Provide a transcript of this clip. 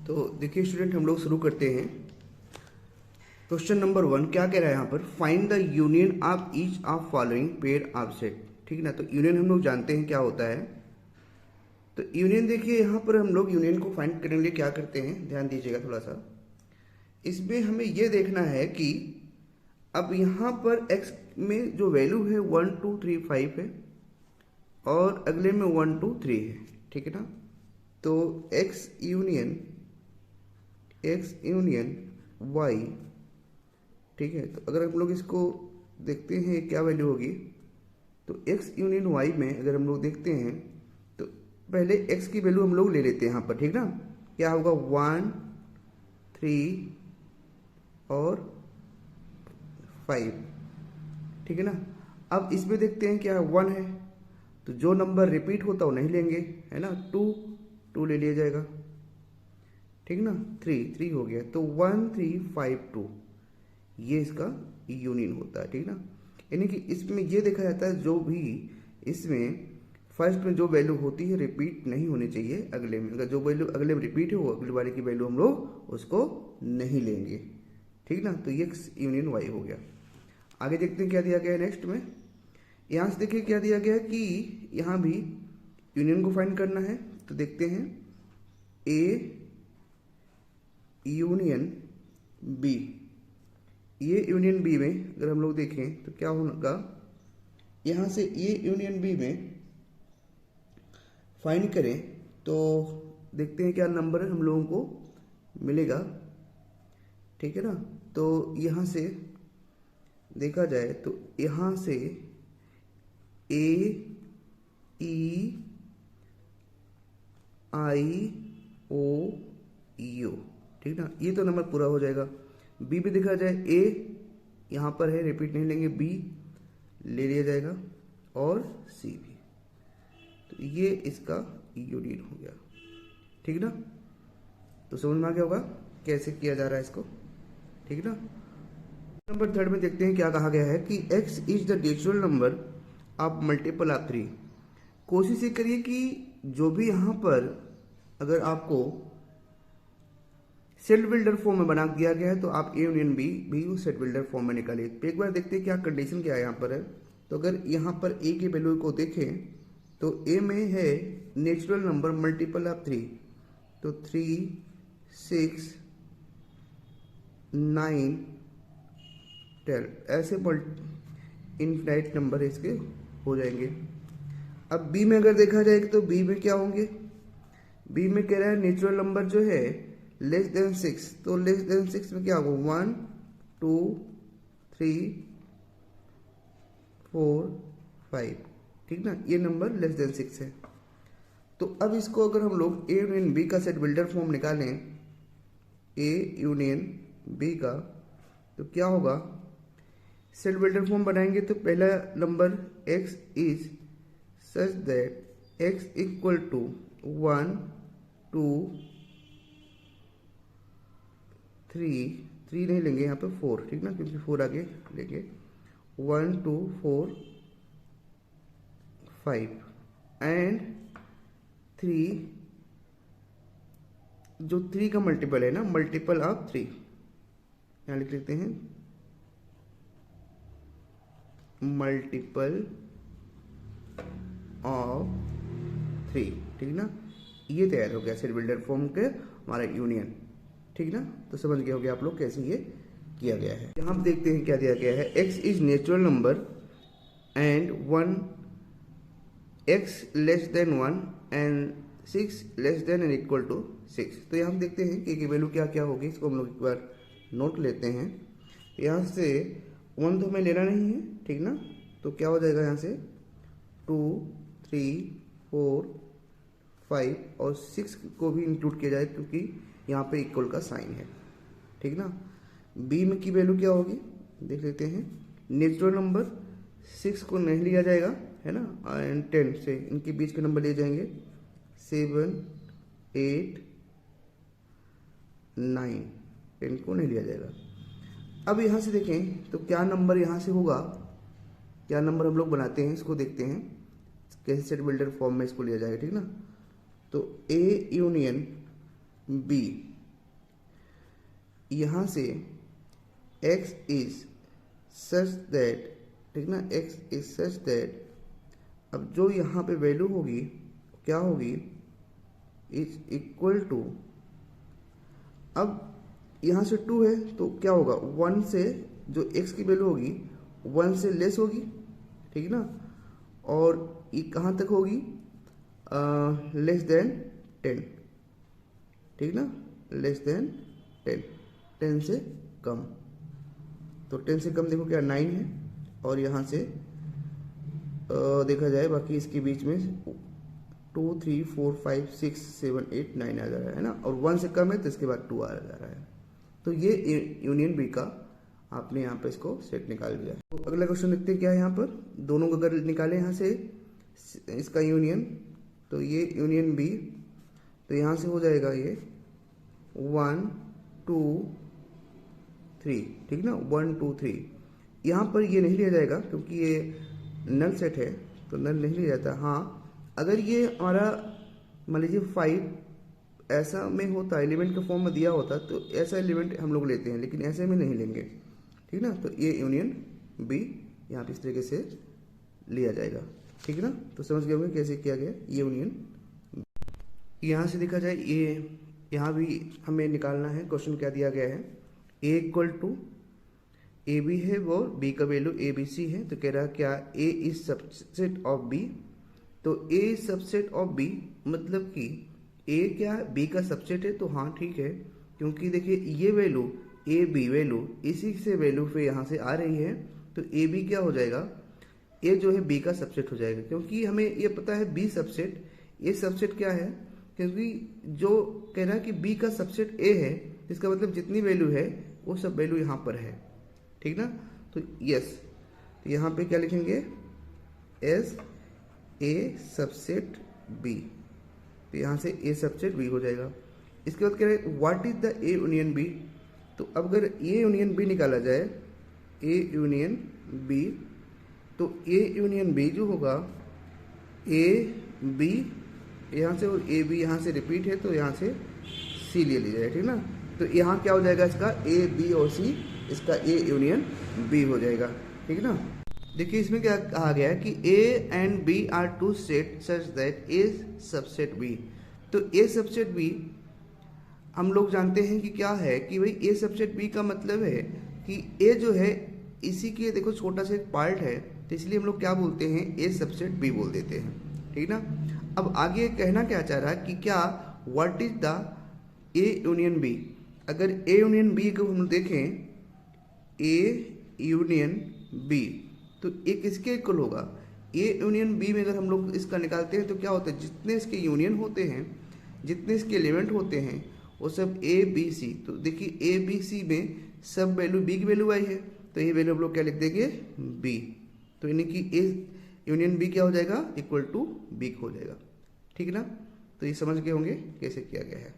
तो देखिए स्टूडेंट, हम लोग शुरू करते हैं। क्वेश्चन नंबर 1 क्या कह रहा है यहाँ पर, find the union of each of following pair of set. ठीक है ना। तो यूनियन हम लोग जानते हैं क्या होता है। तो यूनियन देखिए यहाँ पर हम लोग यूनियन को फाइंड करने के लिए क्या करते हैं, ध्यान दीजिएगा थोड़ा सा। इसमें हमें यह देखना है कि अब यहाँ पर x में जो वैल्यू है 1 2 3 5 है और अगले में 1 2 3 है। ठीक है ना। तो x यूनियन y, ठीक है। तो अगर हम लोग इसको देखते हैं क्या वैल्यू होगी, तो x यूनियन y में अगर हम लोग देखते हैं तो पहले x की वैल्यू हम लोग ले लेते हैं यहाँ पर। ठीक ना। क्या होगा 1 3 और 5। ठीक है ना। अब इसमें देखते हैं क्या 1 है, तो जो नंबर रिपीट होता है वो नहीं लेंगे, है ना। 2 ले लिया जाएगा। ठीक ना। 3 हो गया, तो 1 3 5 2 ये इसका यूनियन होता है। ठीक ना। यानी कि इसमें ये देखा जाता है जो भी इसमें फर्स्ट में जो वैल्यू होती है रिपीट नहीं होनी चाहिए अगले में। अगर जो वैल्यू अगले में रिपीट है वो अगले वाले की वैल्यू हम लोग उसको नहीं लेंगे। ठीक ना। तो ये यूनियन वाई हो गया। आगे देखते हैं क्या दिया गया है नेक्स्ट में। यहाँ से देखिए क्या दिया गया है कि यहाँ भी यूनियन को फाइंड करना है। तो देखते हैं ए यूनियन बी। ये यूनियन बी में अगर हम लोग देखें तो क्या होगा, यहाँ से ये यूनियन बी में फाइंड करें तो देखते हैं क्या नंबर हम लोगों को मिलेगा। ठीक है ना। तो यहाँ से देखा जाए तो यहाँ से ए ई आई ओ यू, ठीक ना, ये तो नंबर पूरा हो जाएगा। बी भी देखा जाए, ए यहाँ पर है रिपीट नहीं लेंगे, बी ले लिया जाएगा और सी भी। तो ये इसका यूनियन हो गया। ठीक ना। तो समझ में आ गया होगा कैसे किया जा रहा है इसको। ठीक ना। नंबर 3 में देखते हैं क्या कहा गया है कि x is the natural number of multiple of 3। कोशिश ये करिए कि जो भी यहाँ पर अगर आपको सेट बिल्डर फॉर्म में बना दिया गया है तो आप ए यूनियन बी भी उस सेट बिल्डर फॉर्म में निकालिए। तो एक बार देखते हैं क्या कंडीशन क्या है यहाँ पर है। तो अगर यहाँ पर ए की वैल्यू को देखें तो ए में है नेचुरल नंबर मल्टीपल ऑफ 3, तो 3 6 9 10 ऐसे इनफिनाइट नंबर इसके हो जाएंगे। अब बी में अगर देखा जाए तो बी में क्या होंगे, बी में कह रहा है नेचुरल नंबर जो है लेस देन 6, तो लेस देन 6 में क्या होगा 1 2 3 4 5। ठीक ना। ये नंबर लेस देन 6 है। तो अब इसको अगर हम लोग ए यूनियन बी का सेट बिल्डर फॉर्म निकालें, ए यूनियन बी का, तो क्या होगा, सेट बिल्डर फॉर्म बनाएंगे तो पहला number x is such that x equal to 1 2 3 नहीं लेंगे यहाँ पे 4। ठीक ना, क्योंकि 4 आगे लेंगे। 1 2 4 5 एंड 3, जो 3 का मल्टीपल है ना, मल्टीपल ऑफ 3 यहाँ लिख लेते हैं, मल्टीपल ऑफ 3। ठीक ना। ये तैयार हो गया सेट बिल्डर फॉर्म के हमारा यूनियन। ठीक ना। तो समझ गए होंगे आप लोग कैसे ये किया गया है। यहाँ देखते हैं क्या दिया गया है, x is natural number and 1 x less than 1 and 6 less than and equal to 6। तो यहाँ देखते हैं कि वैल्यू क्या क्या होगी, इसको हम लोग एक बार नोट लेते हैं। यहाँ से 1 तो हमें लेना नहीं है। ठीक ना। तो क्या हो जाएगा यहाँ से 2 3 4 5 और 6 को भी इंक्लूड किया जाए क्योंकि यहाँ पे इक्वल का साइन है। ठीक ना। बी में की वैल्यू क्या होगी देख लेते हैं। नेचुरल नंबर 6 को नहीं लिया जाएगा, है ना, एंड 10 से इनके बीच के नंबर लिए जाएंगे, 7 8 9 10 को नहीं लिया जाएगा। अब यहाँ से देखें तो क्या नंबर यहाँ से होगा, क्या नंबर हम लोग बनाते हैं इसको देखते हैं कैसे सेट बिल्डर फॉर्म में इसको लिया जाएगा। ठीक ना। तो ए यूनियन बी, यहाँ से x इज सच दैट, ठीक ना, x इज सच दैट, अब जो यहाँ पे वैल्यू होगी क्या होगी, इज इक्वल टू, अब यहाँ से 2 है तो क्या होगा, 1 से जो x की वैल्यू होगी 1 से लेस होगी, ठीक ना, और ये कहाँ तक होगी, लेस देन 10, ठीक ना, लेस देन 10, 10 से कम, तो 10 से कम देखो क्या 9 है, और यहाँ से देखा जाए बाकी इसके बीच में 2 3 4 5 6 7 8 9 आ जा रहा है ना, और 1 से कम है तो इसके बाद 2 आ जा रहा है। तो ये यूनियन बी का आपने यहाँ पे इसको सेट निकाल दिया। तो अगला क्वेश्चन देखते हैं क्या है यहाँ पर, दोनों को अगर निकाले यहाँ से इसका यूनियन, तो ये यूनियन बी, तो यहाँ से हो जाएगा ये 1 2 3, ठीक ना, 1 2 3, यहाँ पर ये नहीं लिया जाएगा क्योंकि ये नल सेट है तो नल नहीं लिया जाता। हाँ, अगर ये हमारा मान लीजिए 5 ऐसा में होता, एलिमेंट के फॉर्म में दिया होता, तो ऐसा एलिमेंट हम लोग लेते हैं, लेकिन ऐसे में नहीं लेंगे, ठीक ना, तो ये यूनियन बी यहाँ पे इस तरीके से लिया जाएगा, ठीक ना। तो समझ गए होंगे कैसे किया गया ये यूनियन। यहाँ से देखा जाए ये यहाँ भी हमें निकालना है, क्वेश्चन क्या दिया गया है, ए इक्वल टू ए बी है और बी का वैल्यू ए बी सी है, तो कह रहा है क्या ए इज सबसेट ऑफ बी, तो ए इज सबसेट ऑफ बी मतलब कि ए क्या बी का सबसेट है, तो हाँ ठीक है, क्योंकि देखिए ये वैल्यू ए बी वैल्यू इसी से वैल्यू पे यहाँ से आ रही है, तो ए बी क्या हो जाएगा, ए जो है बी का सबसेट हो जाएगा, क्योंकि हमें ये पता है बी सबसेट, ये सबसेट क्या है, क्योंकि जो कह रहा है कि बी का सबसेट ए है, इसका मतलब जितनी वैल्यू है वो सब वैल्यू यहाँ पर है, ठीक ना। तो यस, तो यहाँ पे क्या लिखेंगे, एस ए सबसेट बी, तो यहाँ से ए सबसेट बी हो जाएगा। इसके बाद कह रहे हैं what is the A union B, तो अब अगर ए यूनियन बी निकाला जाए, ए यूनियन बी, तो ए यूनियन बी जो होगा ए बी यहाँ से, और ए बी यहाँ से रिपीट है तो यहाँ से सी ले लिया जाए, ठीक ना। तो यहाँ क्या हो जाएगा इसका ए बी और सी, इसका ए यूनियन बी हो जाएगा, ठीक ना। देखिए इसमें क्या कहा गया है कि A and B are two set such that A subset B, तो ए सबसेट बी हम लोग जानते हैं कि क्या है कि भाई ए सबसेट बी का मतलब है कि ए जो है इसी के देखो छोटा सा एक पार्ट है, तो इसलिए हम लोग क्या बोलते हैं, ए सबसेट बी बोल देते हैं, ठीक ना। अब आगे कहना क्या चाह रहा है कि क्या what is the A union B, अगर ए यूनियन बी को हम देखें, ए यूनियन बी, तो ये किसके इक्वल होगा, ए यूनियन बी में अगर हम लोग इसका निकालते हैं तो क्या होता है, जितने इसके यूनियन होते हैं, जितने इसके एलिमेंट होते हैं वो सब ए बी सी, तो देखिए ए बी सी में सब वैल्यू बी की वैल्यू आई है, तो ये वैल्यू हम लोग क्या लिख देंगे, बी, तो यानी कि ए यूनियन बी क्या हो जाएगा, इक्वल टू बी हो जाएगा, ठीक ना। तो ये समझ गए होंगे कैसे किया गया है।